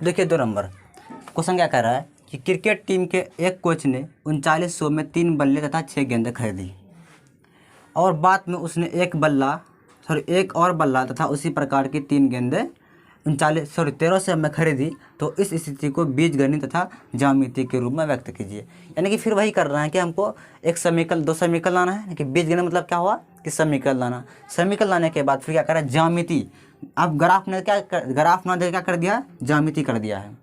देखिए 2 number question क्या कह रहा है कि क्रिकेट टीम के एक कोच ने 3900 में 3 बल्ले तथा 6 गेंदें खरीदी और बाद में उसने एक और बल्ला तथा उसी प्रकार की 3 गेंदें 1300 में खरीदी, तो इस स्थिति को बीजगणित तथा ज्यामिति के रूप में व्यक्त कीजिए। यानी कि फिर वही कर रहे हैं कि हमको एक समीकरण 2 समीकरण लाना है कि बीजगणित मतलब क्या हुआ कि समीकरण लाना। समीकरण लाने के बाद फिर क्या करा ज्यामिति। अब ग्राफ ना दे क्या कर दिया ज्यामिति कर दिया है।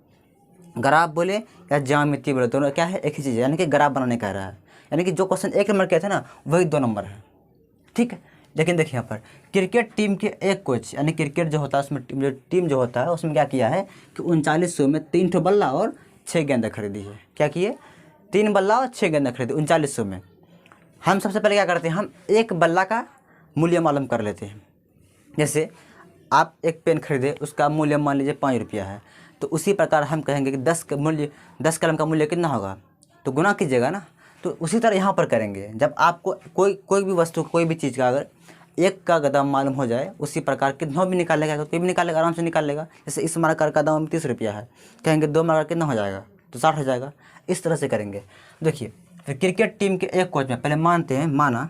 ग्राफ बोले या ज्यामिति बोले दोनों क्या है एक ही चीज़ है, यानी कि ग्राफ बनाने कह रहा है। यानी कि जो क्वेश्चन 1 नंबर के थे ना वही 2 नंबर है। ठीक है, लेकिन देखिए यहाँ पर क्रिकेट टीम के एक कोच यानी क्रिकेट जो होता है उसमें टीम जो होता है उसमें क्या किया है कि 3900 में 3 ठो बल्ला और 6 गेंदें खरीदी है। क्या किए 3 बल्ला और 6 गेंदें खरीदी 3900 में। हम सबसे पहले क्या करते हैं हम एक बल्ला का मूल्य मालूम कर लेते हैं। जैसे आप एक पेन खरीदे उसका मूल्य मान लीजिए 5 रुपया है, तो उसी प्रकार हम कहेंगे कि 10 कलम का मूल्य कितना होगा, तो गुना कीजिएगा ना। तो उसी तरह यहाँ पर करेंगे। जब आपको कोई भी वस्तु कोई भी चीज़ का अगर एक का दाम मालूम हो जाए उसी प्रकार कितना भी निकालेगा कोई भी निकालेगा आराम से निकाल लेगा। जैसे इस मार्कर का दाम 30 रुपया है, कहेंगे 2 मार्कर कितना हो जाएगा तो 60 हो जाएगा। इस तरह से करेंगे। देखिए फिर क्रिकेट टीम के एक कोच में पहले मानते हैं माना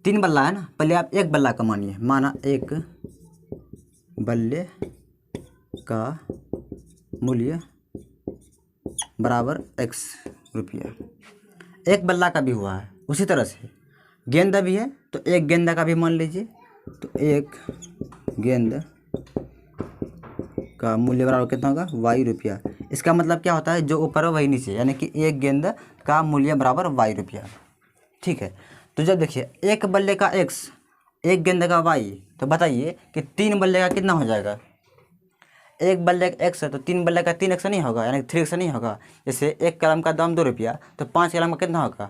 3 बल्ला है ना, पहले आप एक बल्ला का मानिए। माना एक बल्ले का मूल्य बराबर x रुपया। एक बल्ला का भी हुआ है। उसी तरह से गेंदा भी है तो एक गेंदा का भी मान लीजिए, तो एक गेंद का मूल्य बराबर कितना होगा y रुपया। इसका मतलब क्या होता है जो ऊपर है वही नीचे, यानी कि एक गेंद का मूल्य बराबर y रुपया। ठीक है, तो जब देखिए एक बल्ले का x एक गेंद का y, तो बताइए कि 3 बल्ले का कितना हो जाएगा। एक बल्ले का x है तो 3 बल्ले का 3x नहीं होगा, यानी 3x नहीं होगा। जैसे एक कलम का दाम 2 रुपया तो 5 कलम का कितना होगा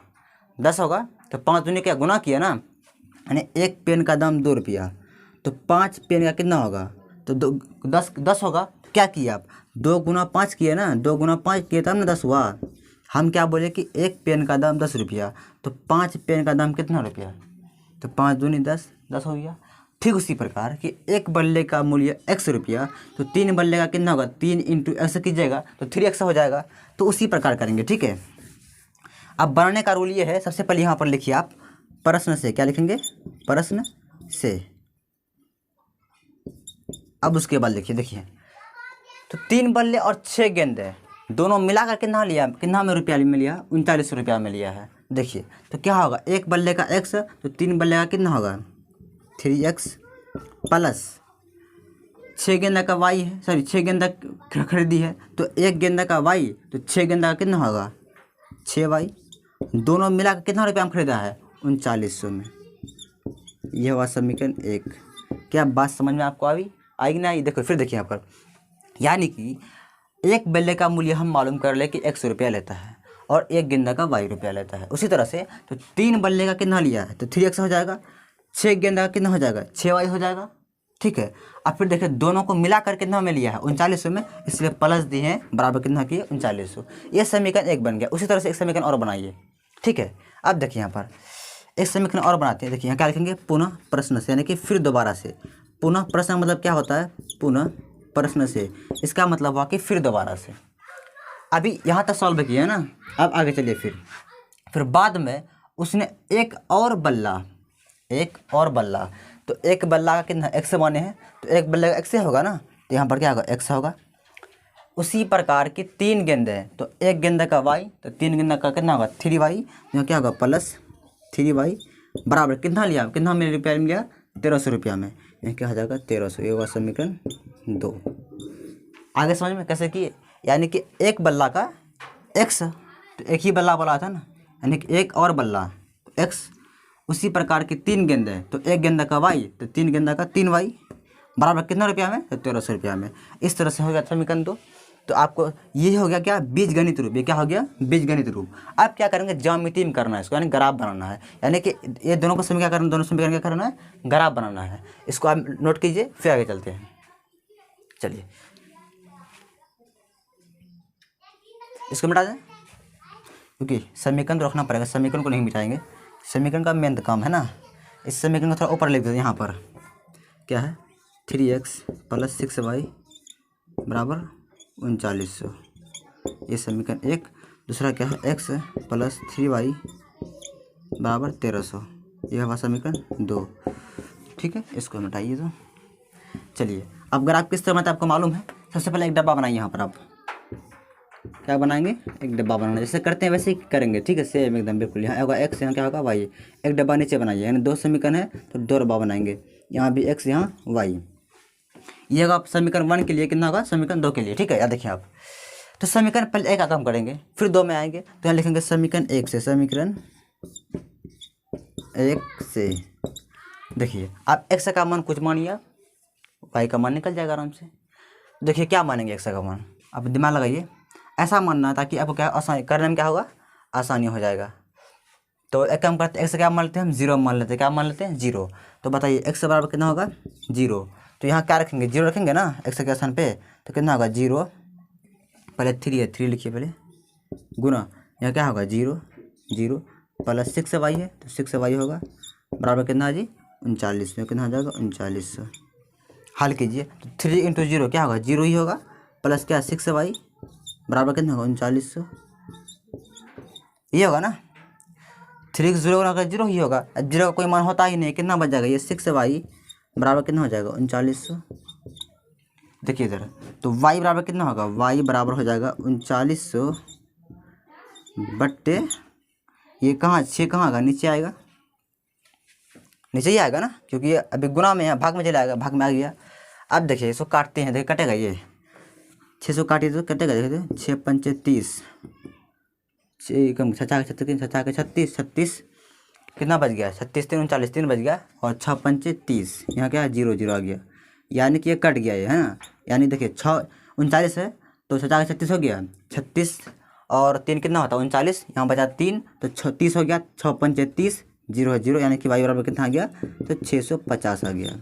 10 होगा। तो 5 दूनी क्या गुना किया ना, यानी एक पेन का दाम 2 रुपया तो 5 पेन का कितना होगा तो 10 होगा। तो क्या किया आप 2 गुना 5 किए ना, 2 गुना 5 किए तब ना 10 हुआ। हम क्या बोले कि एक पेन का दाम 10 रुपया तो 5 पेन का दाम कितना रुपया, तो 5 दूनी 10 हो गया। ठीक उसी प्रकार कि एक बल्ले का मूल्य x रुपया तो 3 बल्ले का कितना होगा 3 इंटू x कीजिएगा तो 3x हो जाएगा। तो उसी प्रकार करेंगे। ठीक है, अब बनाने का रूल ये है, सबसे पहले यहाँ पर लिखिए आप प्रश्न से। क्या लिखेंगे प्रश्न से। अब उसके बाद लिखिए देखिए तो 3 बल्ले और 6 गेंदे दोनों मिलाकर कितना में रुपया में लिया 3900 रुपया में लिया है। देखिए तो क्या होगा एक बल्ले का x तो 3 बल्ले का कितना होगा 3x प्लस 6 गेंदा का y है, सॉरी 6 गेंदा खरीदी है तो एक गेंदा का y तो 6 गेंदा का कितना होगा 6y। दोनों मिला कर कितना रुपया में खरीदा है 3900 में। यह हुआ समीकरण 1। क्या बात समझ में आपको आएगी ना। देखो फिर देखिए यहाँ पर, यानी कि एक बल्ले का मूल्य हम मालूम कर ले कि x रुपया लेता है और एक गेंदा का y रुपया लेता है। उसी तरह से तो 3 बल्ले का कितना लिया है तो 3x हो जाएगा, 6 गेंदा का कितना हो जाएगा 6y हो जाएगा। ठीक है, अब फिर देखिए दोनों को मिला कर कितना में लिया है 3900 में, इसलिए प्लस दिए हैं बराबर कितना किए 3900। ये समीकरण 1 बन गया। उसी तरह से एक समीकरण और बनाइए। ठीक है, अब देखिए यहाँ पर एक समीकरण और बनाते हैं। देखिए यहाँ क्या लिखेंगे पुनः प्रश्न से, यानी कि फिर दोबारा से। पुनः प्रश्न मतलब क्या होता है पुनः प्रश्न से, इसका मतलब हुआ कि फिर दोबारा से। अभी यहाँ तक सॉल्व किया है ना, अब आगे चलिए। फिर बाद में उसने एक और बल्ला तो एक बल्ला का कितना x माने हैं तो एक बल्ले का x होगा ना, तो यहाँ पर क्या होगा x होगा। उसी प्रकार की 3 गेंदे हैं तो एक गेंदा का y तो 3 गेंदा का कितना होगा 3y, यहाँ क्या होगा प्लस 3y बराबर कितना लिया कितना में रुपया में लिया 1300 रुपया में, यहाँ क्या हो जाएगा 1300। ये होगा समीकरण 2। आगे समझ में कैसे किए, यानी कि एक बल्ला का x तो एक ही बल्ला बोला था ना, यानी कि एक और बल्ला तो x। उसी प्रकार की 3 गेंदे हैं तो एक गेंदा का y तो 3 गेंदा का 3y बराबर कितना रुपया में तो 1300 रुपया में। इस तरह से हो गया समीकरण 2। तो आपको ये हो गया क्या बीजगणित रूप। ये क्या हो गया बीजगणित रूप। अब क्या करेंगे ज्यामिति में करना है इसको, यानी ग्राफ बनाना है। यानी कि ये दोनों को समीकरण क्या करना, दोनों समीकरण क्या करना है ग्राफ बनाना है। इसको आप नोट कीजिए फिर आगे चलते हैं। चलिए इसको मिटा दें क्योंकि समीकरण तो रखना पड़ेगा, समीकरण को नहीं मिटाएंगे। समीकरण का मेन काम है ना। इस समीकरण को थोड़ा ऊपर लिख देते हैं। यहाँ पर क्या है 3x प्लस 6y बराबर 3900। ये समीकरण 1। दूसरा क्या है, x प्लस 3y बराबर 1300। यह हमारा समीकरण 2। ठीक है, इसको मिटाइए। तो चलिए, अब अगर आप किस तरह मतलब आपको मालूम है, सबसे पहले एक डब्बा बनाइए। यहाँ पर आप क्या बनाएंगे, एक डब्बा बनाना। जैसे करते हैं वैसे ही करेंगे, ठीक है, सेम एकदम बिल्कुल। यहाँ होगा x, यहाँ क्या होगा y। एक डब्बा नीचे बनाइए, यानी 2 समीकरण है तो 2 डब्बा बनाएंगे। यहाँ भी x, यहाँ y। ये होगा समीकरण 1 के लिए, कितना होगा समीकरण 2 के लिए। ठीक है, याद देखिए आप। तो समीकरण पहले 1 का काम करेंगे, फिर 2 में आएंगे। तो यहाँ लिखेंगे समीकरण 1 से, समीकरण 1 से। देखिए आप x का मान कुछ मानिए, y का मान निकल जाएगा आराम से। देखिए क्या मानेंगे x का मान, आप दिमाग लगाइए। ऐसा मानना ताकि आपको क्या आसानी करने में क्या होगा, आसानी हो जाएगा। तो एक काम करते हैं, x क्या मान लेते हैं हम, 0 मान लेते हैं। क्या मान लेते हैं, 0। तो बताइए x बराबर कितना होगा, 0। तो यहाँ क्या रखेंगे, 0 रखेंगे ना x के स्थान पे। तो कितना होगा 0, पहले 3 है, 3 लिखिए पहले, गुना यहाँ क्या होगा 0 0 प्लस 6y है, तो 6y होगा बराबर कितना है जी 39। में कितना हो जाएगा 3900। हल कीजिए तो 3 × 0 क्या होगा 0 ही होगा, प्लस क्या 6y बराबर कितना होगा 3900। ये होगा ना, 3 0 होगा 0 ही होगा। अब 0 का कोई मान होता ही नहीं, कितना बच जाएगा ये 6y बराबर कितना हो जाएगा 3900। देखिए इधर, तो y बराबर कितना होगा, y बराबर हो जाएगा 3900 बट्टे ये कहाँ 6 कहाँ आएगा, नीचे आएगा, नीचे ही आएगा ना, क्योंकि ये अभी गुना में है, भाग में चला आएगा, भाग में आ गया। अब देखिए इसको काटते हैं, देखिए कटेगा ये 600 काटिए तो कटेगा, देखिए 6 पंचे 30, 6 कम 36 36 कितना बच गया 36 3 39 3 बच गया, और 6 पंचे 30, यहाँ क्या है 0 0 आ गया, यानी कि ये कट गया ये, है ना। यानी देखिए 6 39 है तो 36 हो गया, 36 और 3 कितना होता है 39, यहाँ बचा 3 तो 36 हो गया, 6 पंचे 30, 0 है 0, यानी कि y बराबर कितना आ गया, तो 650 आ गया।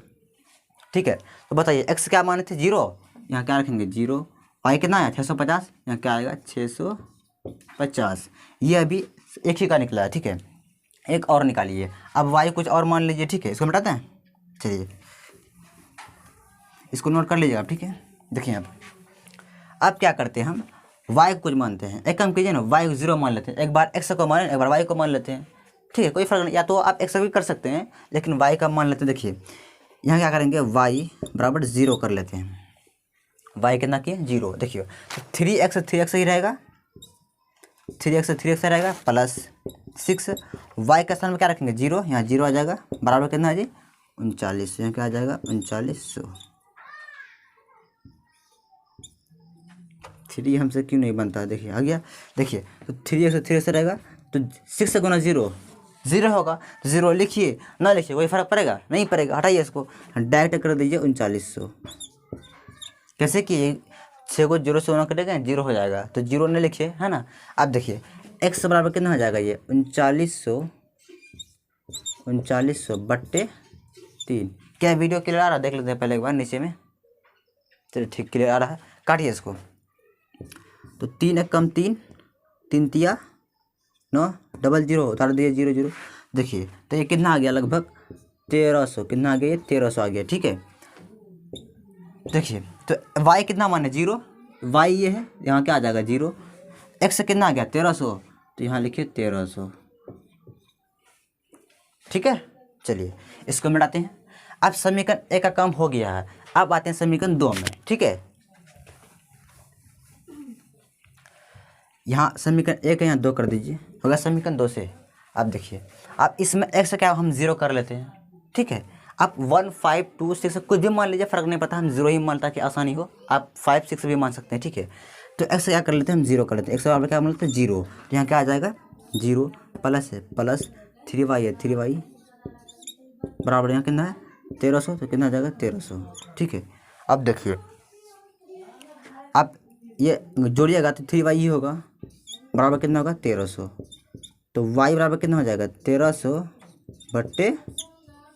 ठीक है, तो बताइए x क्या माने थे 0, यहाँ क्या रखेंगे 0, y कितना आया 650, यहाँ क्या आएगा 650। ये अभी एक ही का निकला है, ठीक है, एक और निकालिए। अब y कुछ और मान लीजिए, ठीक है, इसको मिटाते हैं। चलिए इसको नोट कर लीजिएगा, ठीक है। देखिए अब क्या करते हैं हम, y को कुछ मानते हैं, एक काम कीजिए ना, y को 0 मान लेते हैं, एक बार x को माने, एक बार y को मान लेते हैं, ठीक है, कोई फर्क नहीं, या तो आप x भी कर सकते हैं, लेकिन y का मान लेते हैं। देखिए यहाँ क्या करेंगे, y बराबर 0 कर लेते हैं, y कितना किए 0। देखिए तो 3x ही रहेगा, 3x रहेगा, प्लस 6 y का स्थान में क्या रखेंगे 0, यहाँ 0 आ जाएगा, बराबर कितना है जी 39, यहाँ क्या आ जाएगा 3900। 3 हमसे क्यों नहीं बनता, देखिए आ गया। देखिए तो 3x रहेगा, तो 6 से गुना 0 0 होगा, तो 0 लिखिए ना लिखिए कोई फर्क पड़ेगा नहीं पड़ेगा, हटाइए इसको, डायरेक्ट कर दीजिए 3900। कैसे कि 6 को 0 से गुना कटेगा 0 हो जाएगा, तो 0 नहीं लिखिए, है ना। अब देखिए x बराबर कितना हो जाएगा, ये 3900 बट्टे 3। क्या वीडियो क्लियर आ रहा है, देख लेते हैं पहले एक बार नीचे में। चलिए ठीक, क्लियर आ रहा है, काटिए इसको। तो 3 एक कम 3, 3 तिया 9, डबल 0 उतार दिए 0 0। देखिए तो ये कितना आ गया, लगभग 1300, कितना आ गया ये 1300 आ गया, ठीक है। देखिए तो y कितना माने 0, y ये है, यहाँ क्या आ जाएगा 0, x कितना आ गया 1300, तो यहाँ लिखिए 1300, ठीक है। चलिए इसको मिटाते हैं। अब समीकरण 1 का काम हो गया है, अब आते हैं समीकरण 2 में, ठीक है। यहाँ समीकरण 1 है, यहाँ 2 कर दीजिए, होगा समीकरण 2 से। अब देखिए अब इसमें x क्या हम 0 कर लेते हैं, ठीक है। आप 1 5 2 6 कुछ भी मान लीजिए, फ़र्क नहीं पड़ता, हम 0 ही मानता कि आसानी हो, आप 5 6 भी मान सकते हैं, ठीक है। तो x क्या कर लेते हैं हम 0 कर लेते हैं, x बराबर क्या मान लेते हैं 0, तो यहाँ क्या आ जाएगा 0 प्लस है, प्लस 3y है, 3y बराबर यहाँ कितना है 1300, तो कितना आ जाएगा 1300, ठीक है। अब देखिए अब ये जोड़िएगा तो 3y ही होगा, बराबर कितना होगा 1300, तो y बराबर कितना हो जाएगा 1300 बट्टे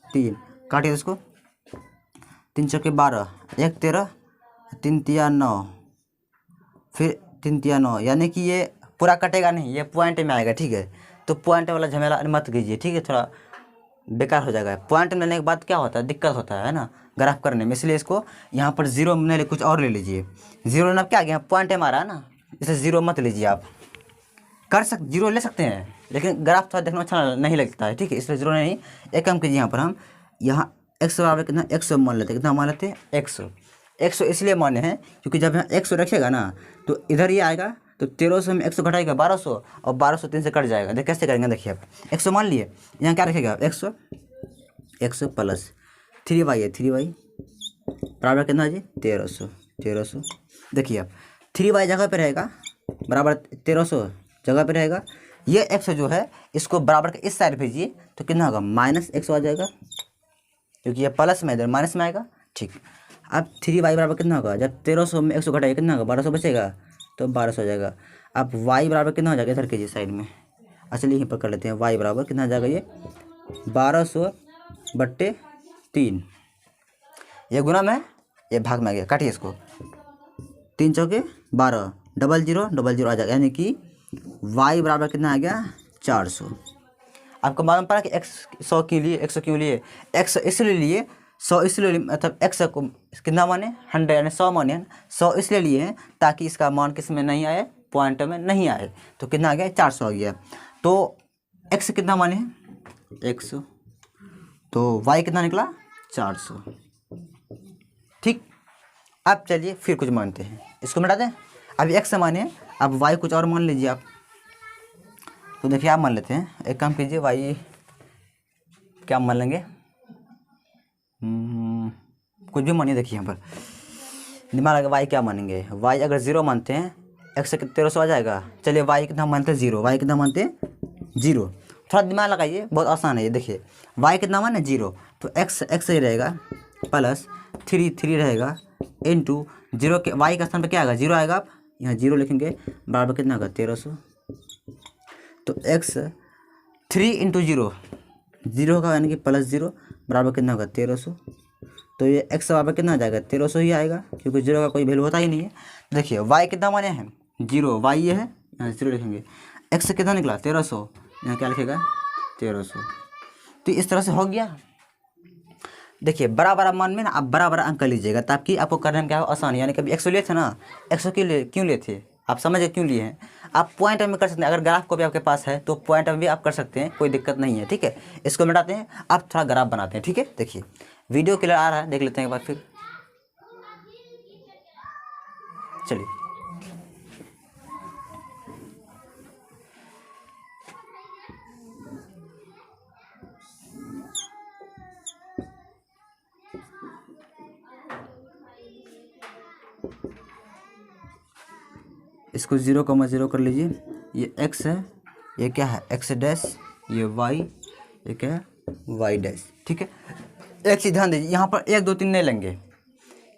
3। काटिए इसको, 3 चौके 12, 1 13, 3 तिया 9, फिर 3 तिया 9, यानी कि ये पूरा कटेगा नहीं, ये पॉइंट में आएगा, ठीक है। तो पॉइंट वाला झमेला मत कीजिए, ठीक है, थोड़ा बेकार हो जाएगा। पॉइंट में लेने के बाद क्या होता है, दिक्कत होता है ना। ग्राफ करने में, इसलिए इसको यहाँ पर जीरो नहीं कुछ और ले लीजिए। जीरो लेना क्या गया, पॉइंट है हमारा ना, इसे जीरो मत लीजिए आप। जीरो ले सकते हैं लेकिन ग्राफ थोड़ा देखने में अच्छा नहीं लगता है, ठीक है, इसलिए जीरो नहीं। एक काम कीजिए, यहाँ पर हम यहाँ 100 बराबर कितना 100 मान लेते हैं, कितना मान लेते हैं 100। 100 इसलिए माने हैं क्योंकि जब यहाँ 100 रखेगा ना तो इधर ही आएगा, तो 1300 में 100 घटाएगा 1200, और 1200 3 से कट जाएगा। देख कैसे करेंगे, देखिए आप 100 मान लिए, यहाँ क्या रखेगा 100 प्लस 3y है, 3y बराबर कितना जी 1300। देखिए आप 3y जगह पे रहेगा बराबर 1300 जगह पे रहेगा। ये 100 जो है इसको बराबर के इस साइड भेजिए तो कितना होगा -100 आ जाएगा, क्योंकि ये प्लस में इधर माइनस में आएगा, ठीक। अब 3y बराबर कितना होगा, जब 1300 में 100 घटाएगा कितना होगा 1200 बचेगा, तो 1200 हो जाएगा। अब y बराबर कितना हो जाएगा, इधर कीजिए साइड में, चलिए यहीं पर कर लेते हैं। y बराबर कितना हो जाएगा, ये 1200/3, ये गुना में ये भाग में आ गया, काटिए इसको, 3 चौके 12, 0000 आ जाएगा, यानी कि y बराबर कितना आ गया 400। आपको मालूम पड़ा कि 100 क्यों लिए, 100 क्यों लिए, 100 इसलिए लिए, 100 इसलिए मतलब 100 को कितना माने 100 यानी 100 माने, 100 इसलिए लिए हैं ताकि इसका मान किस में नहीं आए, पॉइंट में नहीं आए, तो कितना आ गया 400 आ गया। तो x कितना माने 100, तो y कितना निकला 400, ठीक। अब चलिए फिर कुछ मानते हैं, इसको मिटा दें। अभी x माने, अब y कुछ और मान लीजिए आप, तो देखिए आप मान लेते हैं, एक काम कीजिए, y क्या मान लेंगे, कुछ भी मानिए। देखिए यहाँ पर दिमाग लगा, y क्या मानेंगे, y अगर 0 मानते हैं x से 1300 आ जाएगा। चलिए y कितना मानते हैं 0, y कितना मानते हैं 0, थोड़ा दिमाग लगाइए, बहुत आसान है ये। देखिए y कितना माने 0, तो x ही रहेगा प्लस 3 रहेगा इंटू 0 के y का स्थान पर क्या आएगा 0 आएगा, आप यहाँ 0 लिखेंगे, बराबर कितना होगा 1300। तो x 3 इंटू 0 होगा, यानी कि +0 बराबर कितना होगा 1300। तो ये x बराबर कितना आ जाएगा 1300 ही आएगा, क्योंकि 0 का कोई वैल्यू होता ही नहीं है। देखिए y कितना माने हैं 0, y ये है, यहाँ 0 लिखेंगे, x कितना निकला 1300, यहाँ क्या लिखेगा 1300। तो इस तरह से हो गया। देखिए बड़ा बड़ा मान में ना आप बड़ा बड़ा अंक लीजिएगा, ताकि आपको करने में क्या हो आसानी, यानी कभी 100 लिए थे ना, 100 क्यों लिए थे आप समझे क्यों लिए हैं। आप पॉइंट में कर सकते हैं, अगर ग्राफ को भी आपके पास है तो पॉइंट में भी आप कर सकते हैं, कोई दिक्कत नहीं है, ठीक है। इसको मिटाते हैं, आप थोड़ा ग्राफ बनाते हैं, ठीक है। देखिए वीडियो क्लियर आ रहा है, देख लेते हैं एक बार फिर, चलिए। इसको 0,0 कर लीजिए, ये x है, ये क्या है x डैश, ये y, ये क्या है y डैश, ठीक है। एक चीज़ ध्यान दीजिए, यहाँ पर 1 2 3 नहीं लेंगे,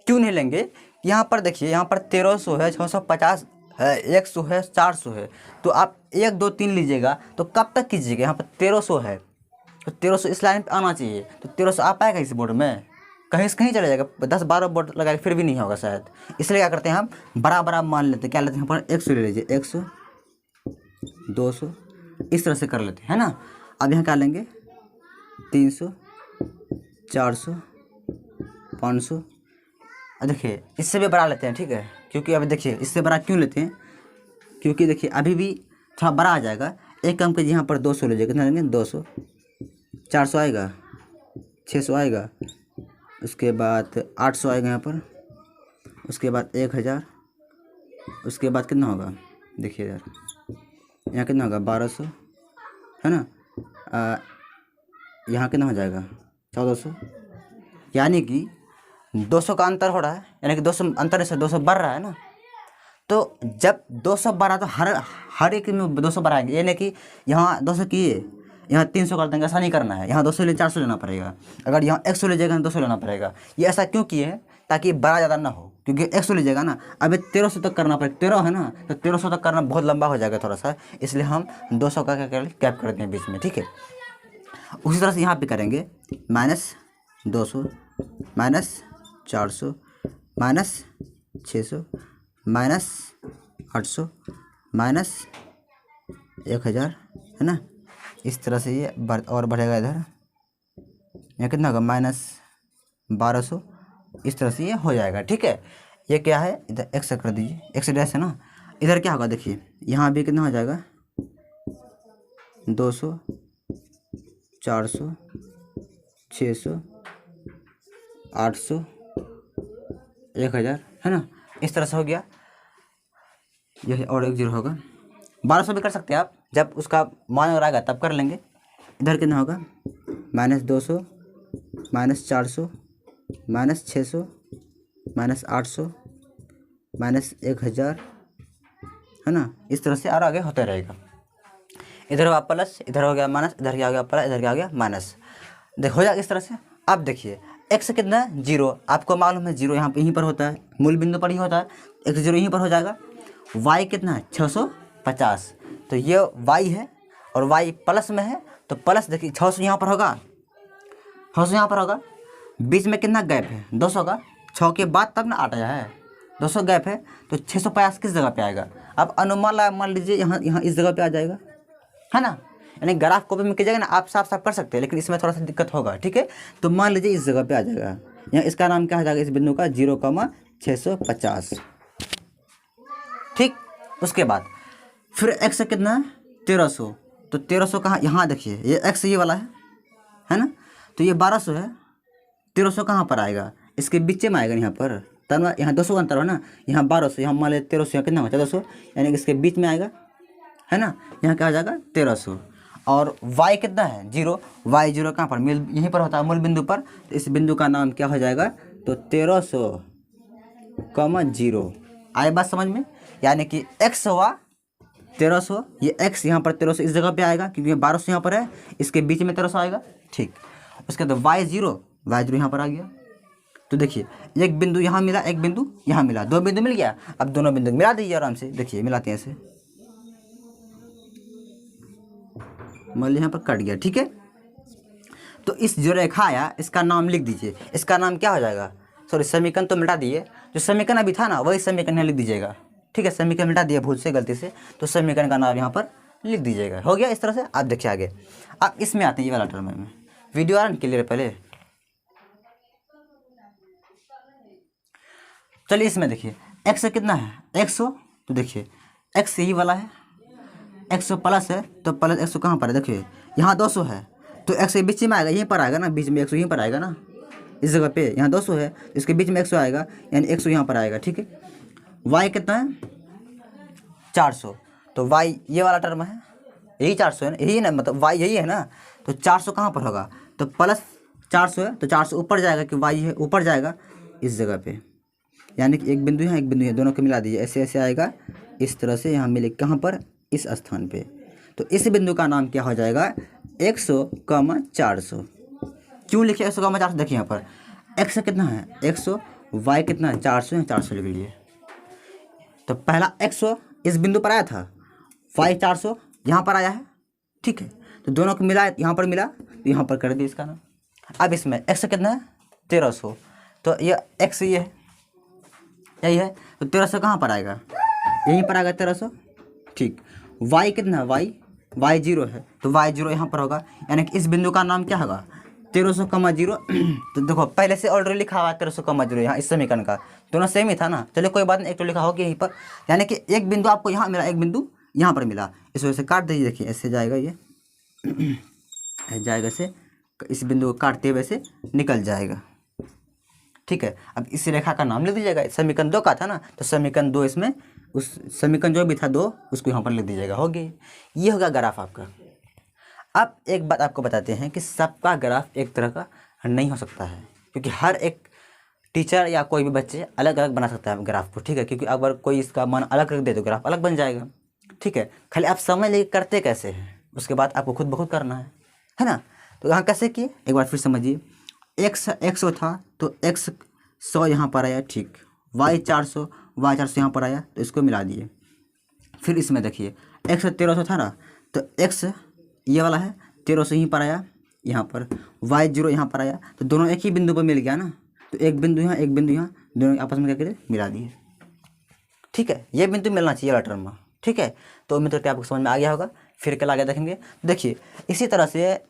क्यों नहीं लेंगे, यहाँ पर देखिए, यहाँ पर 1300 है, 650 है, 100 है, 400 है, तो आप 1 2 3 लीजिएगा तो कब तक कीजिएगा। यहाँ पर 1300 है तो 1300 इस लाइन पे आना चाहिए, तो 1300 आ पाएगा इस बोर्ड में, कहीं से कहीं चला जाएगा, 10-12 बोर्ड लगाए फिर भी नहीं होगा शायद। इसलिए क्या करते हैं हम बड़ा बड़ा मान लेते हैं, क्या लेते हैं यहाँ पर 100 ले लीजिए, 100 200 इस तरह से कर लेते हैं, है ना। अब यहाँ क्या लेंगे 300 400 500, देखिए इससे भी बड़ा लेते हैं, ठीक है, क्योंकि अभी देखिए इससे बड़ा क्यों लेते हैं, क्योंकि देखिए अभी भी थोड़ा बड़ा आ जाएगा। एक काम कीजिए, यहाँ पर 200 लीजिए, कितना लेंगे 200, 400 आएगा, 600 आएगा, उसके बाद 800 आएगा यहाँ पर, उसके बाद 1000, उसके बाद कितना होगा देखिए यार, यहाँ कितना होगा 1200, है ना, यहाँ कितना हो जाएगा 1400, यानी कि 200 का अंतर हो रहा है, यानी कि 200 अंतर से 200 बढ़ रहा है ना। तो जब 200 बढ़ा तो हर एक में 200 बढ़ाएंगे, यानी कि यहाँ 200 किए, यहाँ 300 कर देंगे, ऐसा नहीं करना है। यहाँ 200 ले 400 लेना पड़ेगा, अगर यहाँ 100 लीजिएगा तो 200 लेना पड़ेगा। ये ऐसा क्यों किए हैं, ताकि बड़ा ज़्यादा ना हो, क्योंकि 100 लीजिएगा ना, अभी 1300 तक करना पड़ेगा, 13 है ना, तो 1300 तक करना बहुत लंबा हो जाएगा थोड़ा सा, इसलिए हम 200 का क्या कर कैप कर दें बीच में, ठीक है। उसी तरह से यहाँ पे करेंगे -200 -400 -600 -800 -1000, है ना। इस तरह से ये और बढ़ेगा, इधर यहाँ कितना होगा 1200, इस तरह से ये हो जाएगा। ठीक है, ये क्या है, इधर एक्स कर दीजिए, एक्स डैश है ना, इधर क्या होगा देखिए, यहाँ भी कितना हो जाएगा 200, 400, 600, 800, 1000, है ना, इस तरह से हो गया। यह और एक जीरो होगा, 1200 भी कर सकते हैं आप, जब उसका मान अगर आएगा तब कर लेंगे। इधर कितना होगा -200, -400, -600, -800, -1000, है ना, इस तरह से और आगे होता रहेगा। इधर होगा प्लस, इधर हो गया माइनस, इधर क्या हो गया प्लस, इधर क्या हो गया माइनस, देखो हो जाएगा इस तरह से। अब देखिए एक्स कितना है 0, आपको मालूम है 0 यहाँ पे यहीं पर होता है, मूल बिंदु पर ही होता है, एक्स 0 यहीं पर हो जाएगा। वाई कितना है 650, तो ये वाई है और वाई प्लस में है, तो प्लस देखिए 600 यहाँ पर होगा, 600 यहाँ पर होगा, बीच में कितना गैप है 200 का, 6 के बाद तब ना 8 आया है, 200 गैप है, तो 650 किस जगह पे आएगा। अब अनुमान लगा, मान लीजिए यहाँ यहाँ इस जगह पे आ जाएगा, है ना, यानी ग्राफ कॉपी में कीजिएगा ना आप साफ साफ कर सकते हैं, लेकिन इसमें थोड़ा सा दिक्कत होगा। ठीक है, तो मान लीजिए इस जगह पे आ जाएगा, यहाँ इसका नाम क्या हो जाएगा इस बिंदु का 0,650। ठीक, उसके बाद फिर एक्स कितना है 1300, तो 1300 कहाँ, यहाँ देखिए ये एक्स ये वाला है ना, तो ये 1200 है, 1300 कहाँ पर आएगा, इसके बीच में आएगा यहाँ पर, तब यहाँ 200 अंतर हो ना, यहाँ 1200, यहाँ मान लीजिए 1300, यहाँ कितना हो 1400, यानी कि इसके बीच में आएगा, है ना, यहाँ क्या आ जाएगा 1300। और y कितना है 0, y 0 कहाँ पर मिल, यहीं पर होता है मूल बिंदु पर, तो इस बिंदु का नाम क्या हो जाएगा, तो 1300,0। आए बात समझ में, यानी कि x हुआ 1300, ये x यहाँ पर 1300 इस जगह पे आएगा, क्योंकि 1200 यहाँ पर है, इसके बीच में 1300 आएगा। ठीक, उसके बाद y 0 यहाँ पर आ गया, तो देखिए एक बिंदु यहाँ मिला, एक बिंदु यहाँ मिला, 2 बिंदु मिल गया। अब दोनों बिंदु मिला दीजिए आराम से, देखिए मिलाते हैं ऐसे, मान लीजिए यहाँ पर कट गया। ठीक है, तो इस जो रेखा आया इसका नाम लिख दीजिए, इसका नाम क्या हो जाएगा, सॉरी समीकरण तो मिटा दिए, जो समीकरण अभी था ना वही समीकरण यहाँ लिख दीजिएगा। ठीक है, समीकरण मिटा दिया भूल से, गलती से, तो समीकरण का नाम यहाँ पर लिख दीजिएगा, हो गया इस तरह से। आप देखिए आगे, अब इसमें आते हैं ये वाला टर्म में, वीडियो आ रहा है क्लियर, पहले चलिए इसमें देखिए एक्स कितना है 100, तो देखिए एक्स यही वाला है, 100 प्लस है, तो प्लस 100 कहाँ पर है, देखिए यहाँ 200 है, तो एक्स के बीच में आएगा, यहीं पर आएगा ना, बीच में 100 यहीं पर आएगा ना, इस जगह पे यहाँ 200 है, इसके बीच में 100 आएगा, यानी 100 यहाँ पर आएगा। ठीक है, वाई कितना है 400, तो वाई ये वाला टर्म है, यही 400 है ना, यही ना, मतलब वाई यही है ना, तो 400 कहाँ पर होगा, तो प्लस 400 है, तो 400 ऊपर जाएगा, कि वाई है ऊपर जाएगा इस जगह पे, यानी कि एक बिंदु है एक बिंदु है, दोनों को मिला दीजिए, ऐसे ऐसे आएगा इस तरह से, यहाँ मिले कहाँ पर इस स्थान पे, तो इस बिंदु का नाम क्या हो जाएगा 100,400। क्यों लिखे 100,400, देखिए यहाँ पर एक्स कितना है 100, वाई कितना है 400 है, 400 लिख लीजिए। तो पहला 100 इस बिंदु पर आया था, वाई 400 यहाँ पर आया है। ठीक है, तो दोनों को मिला, यहाँ पर मिला, तो यहाँ पर कर दिए इसका नाम। अब इसमें एक्स कितना है 1300, तो ये एक्स ये है, यही है, तो 1300 कहाँ पर आएगा, यहीं पर आएगा 1300। ठीक, वाई कितना है, वाई 0 है, तो वाई 0 यहाँ पर होगा, यानी कि इस बिंदु का नाम क्या होगा 1300,0। तो देखो पहले से ऑलरेडी लिखा हुआ है 1300,0 यहाँ इस समीकरण का, दोनों सेम ही था ना, चलिए कोई बात नहीं, एक तो लिखा होगा यहीं पर, यानी कि एक बिंदु आपको यहाँ मिला, एक बिंदु यहाँ पर मिला, इस वजह से काट दीजिए, देखिए ऐसे जाएगा, ये जाएगा ऐसे, इस बिंदु को काटते हुए ऐसे निकल जाएगा। ठीक है, अब इस रेखा का नाम लिख दीजिएगा, समीकरण 2 का था ना, तो समीकरण 2 इसमें, उस समीकरण जो भी था 2 उसको यहाँ पर लिख दीजिएगा, हो गया, ये होगा ग्राफ आपका। अब एक बात आपको बताते हैं कि सबका ग्राफ एक तरह का नहीं हो सकता है, क्योंकि हर एक टीचर या कोई भी बच्चे अलग अलग बना सकता है ग्राफ को। ठीक है, क्योंकि अगर कोई इसका मान अलग रख दे तो ग्राफ अलग बन जाएगा। ठीक है, खाली आप समझ लेके करते कैसे हैं, उसके बाद आपको खुद ब खुद करना है ना। तो यहाँ कैसे किए एक बार फिर समझिए, एक्स 100 था, तो एक्स 100 यहाँ पर आया। ठीक, वाई 400 यहाँ पर आया, तो इसको मिला दिए। फिर इसमें देखिए एक्स 1300 था ना, तो एक्स ये वाला है 1300 यहीं पर आया, यहाँ पर वाई 0 यहाँ पर आया, तो दोनों एक ही बिंदु पर मिल गया ना, तो एक बिंदु यहाँ एक बिंदु यहाँ, दोनों आपस में क्या करें मिला दिए। ठीक है, ये बिंदु मिलना चाहिए वाला टर्म में। ठीक है, तो उम्मीद करते हैं आपको समझ में आ गया होगा। फिर कल आगे देखेंगे। देखिए इसी तरह से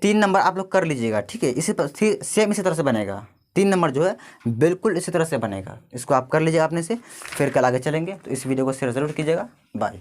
3 नंबर आप लोग कर लीजिएगा। ठीक है, इसी पर सेम इसी तरह से बनेगा। 3 नंबर जो है बिल्कुल इसी तरह से बनेगा। इसको आप कर लीजिएगा अपने से, फिर कल आगे चलेंगे। तो इस वीडियो को शेयर ज़रूर कीजिएगा। बाय।